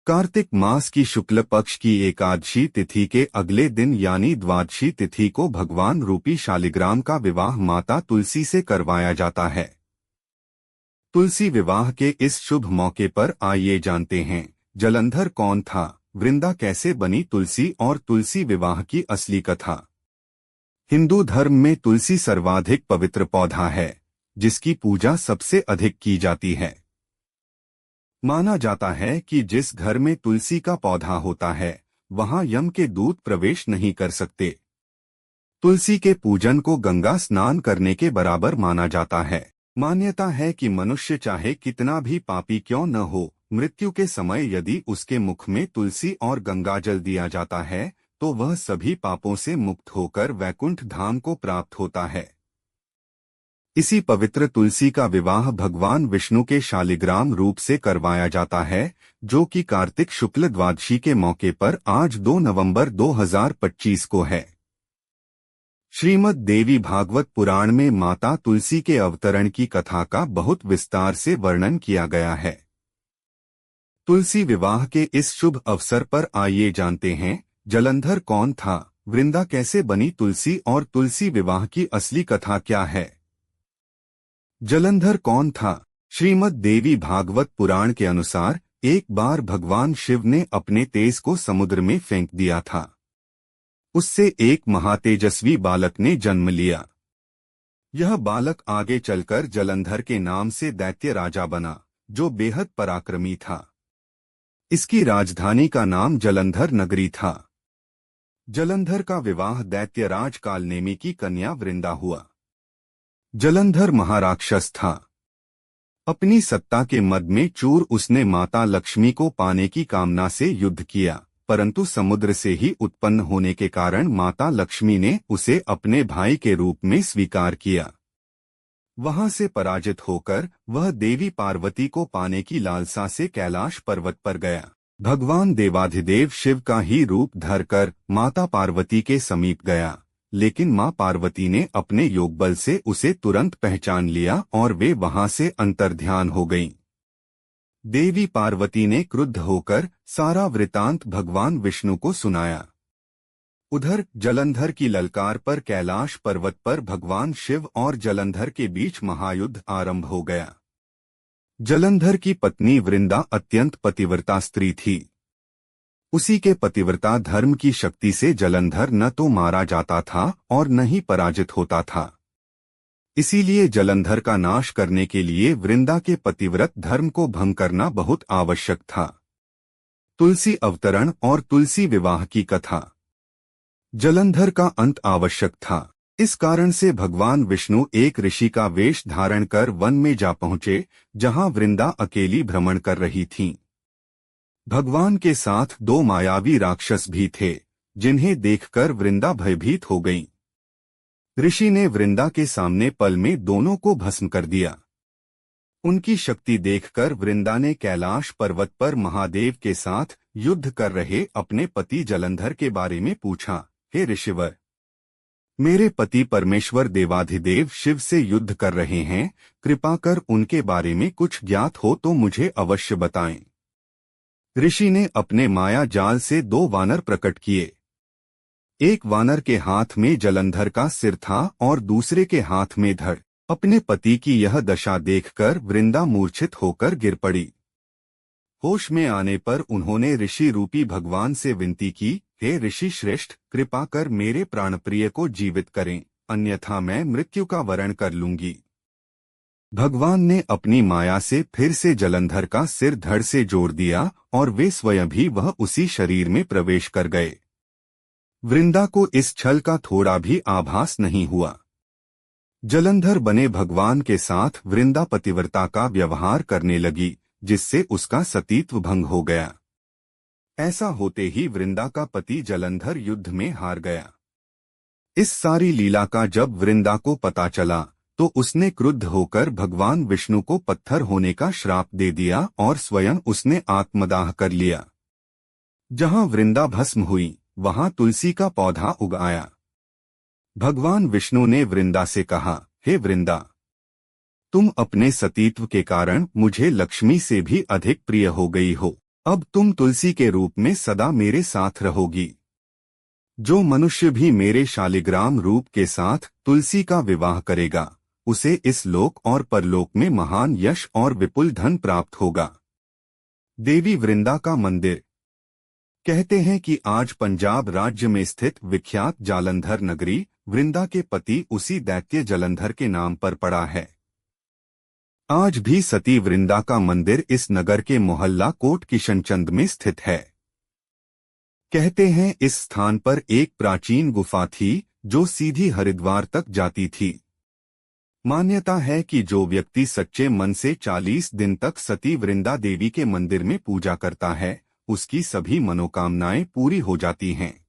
कार्तिक मास की शुक्ल पक्ष की एकादशी तिथि के अगले दिन यानी द्वादशी तिथि को भगवान रूपी शालिग्राम का विवाह माता तुलसी से करवाया जाता है। तुलसी विवाह के इस शुभ मौके पर आइए जानते हैं जलंधर कौन था, वृंदा कैसे बनी तुलसी और तुलसी विवाह की असली कथा। हिंदू धर्म में तुलसी सर्वाधिक पवित्र पौधा है, जिसकी पूजा सबसे अधिक की जाती है। माना जाता है कि जिस घर में तुलसी का पौधा होता है वहां यम के दूत प्रवेश नहीं कर सकते। तुलसी के पूजन को गंगा स्नान करने के बराबर माना जाता है। मान्यता है कि मनुष्य चाहे कितना भी पापी क्यों न हो, मृत्यु के समय यदि उसके मुख में तुलसी और गंगा जल दिया जाता है तो वह सभी पापों से मुक्त होकर वैकुंठ धाम को प्राप्त होता है। इसी पवित्र तुलसी का विवाह भगवान विष्णु के शालिग्राम रूप से करवाया जाता है, जो कि कार्तिक शुक्ल द्वादशी के मौके पर आज 2 नवंबर 2025 को है। श्रीमद् देवी भागवत पुराण में माता तुलसी के अवतरण की कथा का बहुत विस्तार से वर्णन किया गया है। तुलसी विवाह के इस शुभ अवसर पर आइए जानते हैं जलंधर कौन था, वृंदा कैसे बनी तुलसी और तुलसी विवाह की असली कथा क्या है। जलंधर कौन था। श्रीमद् देवी भागवत पुराण के अनुसार एक बार भगवान शिव ने अपने तेज को समुद्र में फेंक दिया था। उससे एक महातेजस्वी बालक ने जन्म लिया। यह बालक आगे चलकर जलंधर के नाम से दैत्य राजा बना, जो बेहद पराक्रमी था। इसकी राजधानी का नाम जलंधर नगरी था। जलंधर का विवाह दैत्यराज कालनेमी की कन्या वृंदा हुआ। जलंधर महाराक्षस था। अपनी सत्ता के मद में चूर उसने माता लक्ष्मी को पाने की कामना से युद्ध किया, परंतु समुद्र से ही उत्पन्न होने के कारण माता लक्ष्मी ने उसे अपने भाई के रूप में स्वीकार किया। वहां से पराजित होकर वह देवी पार्वती को पाने की लालसा से कैलाश पर्वत पर गया। भगवान देवाधिदेव शिव का ही रूप धरकर माता पार्वती के समीप गया, लेकिन मां पार्वती ने अपने योगबल से उसे तुरंत पहचान लिया और वे वहां से अंतर्ध्यान हो गईं। देवी पार्वती ने क्रुद्ध होकर सारा वृतांत भगवान विष्णु को सुनाया। उधर जलंधर की ललकार पर कैलाश पर्वत पर भगवान शिव और जलंधर के बीच महायुद्ध आरंभ हो गया। जलंधर की पत्नी वृंदा अत्यंत पतिव्रता स्त्री थी। उसी के पतिव्रता धर्म की शक्ति से जलंधर न तो मारा जाता था और न ही पराजित होता था। इसीलिए जलंधर का नाश करने के लिए वृंदा के पतिव्रत धर्म को भंग करना बहुत आवश्यक था। तुलसी अवतरण और तुलसी विवाह की कथा। जलंधर का अंत आवश्यक था। इस कारण से भगवान विष्णु एक ऋषि का वेश धारण कर वन में जा पहुंचे, जहां वृंदा अकेली भ्रमण कर रही थीं। भगवान के साथ 2 मायावी राक्षस भी थे, जिन्हें देखकर वृंदा भयभीत हो गईं। ऋषि ने वृंदा के सामने पल में दोनों को भस्म कर दिया। उनकी शक्ति देखकर वृंदा ने कैलाश पर्वत पर महादेव के साथ युद्ध कर रहे अपने पति जलंधर के बारे में पूछा, हे ऋषिवर, मेरे पति परमेश्वर देवाधिदेव शिव से युद्ध कर रहे हैं, कृपा कर उनके बारे में कुछ ज्ञात हो तो मुझे अवश्य बताएं। ऋषि ने अपने माया जाल से 2 वानर प्रकट किए। एक वानर के हाथ में जलंधर का सिर था और दूसरे के हाथ में धड़। अपने पति की यह दशा देखकर वृंदा मूर्छित होकर गिर पड़ी। होश में आने पर उन्होंने ऋषि रूपी भगवान से विनती की, हे ऋषि श्रेष्ठ, कृपा कर मेरे प्राणप्रिय को जीवित करें, अन्यथा मैं मृत्यु का वरण कर लूंगी। भगवान ने अपनी माया से फिर से जलंधर का सिर धड़ से जोड़ दिया और वे स्वयं भी वह उसी शरीर में प्रवेश कर गए। वृंदा को इस छल का थोड़ा भी आभास नहीं हुआ। जलंधर बने भगवान के साथ वृंदा पतिव्रता का व्यवहार करने लगी, जिससे उसका सतीत्व भंग हो गया। ऐसा होते ही वृंदा का पति जलंधर युद्ध में हार गया। इस सारी लीला का जब वृंदा को पता चला तो उसने क्रुद्ध होकर भगवान विष्णु को पत्थर होने का श्राप दे दिया और स्वयं उसने आत्मदाह कर लिया। जहां वृंदा भस्म हुई वहां तुलसी का पौधा उग आया। भगवान विष्णु ने वृंदा से कहा, हे वृंदा, तुम अपने सतीत्व के कारण मुझे लक्ष्मी से भी अधिक प्रिय हो गई हो। अब तुम तुलसी के रूप में सदा मेरे साथ रहोगी। जो मनुष्य भी मेरे शालिग्राम रूप के साथ तुलसी का विवाह करेगा, उसे इस लोक और परलोक में महान यश और विपुल धन प्राप्त होगा। देवी वृंदा का मंदिर। कहते हैं कि आज पंजाब राज्य में स्थित विख्यात जालंधर नगरी वृंदा के पति उसी दैत्य जलंधर के नाम पर पड़ा है। आज भी सती वृंदा का मंदिर इस नगर के मोहल्ला कोट किशनचंद में स्थित है। कहते हैं इस स्थान पर एक प्राचीन गुफा थी जो सीधी हरिद्वार तक जाती थी। मान्यता है कि जो व्यक्ति सच्चे मन से 40 दिन तक सती वृंदा देवी के मंदिर में पूजा करता है, उसकी सभी मनोकामनाएं पूरी हो जाती हैं।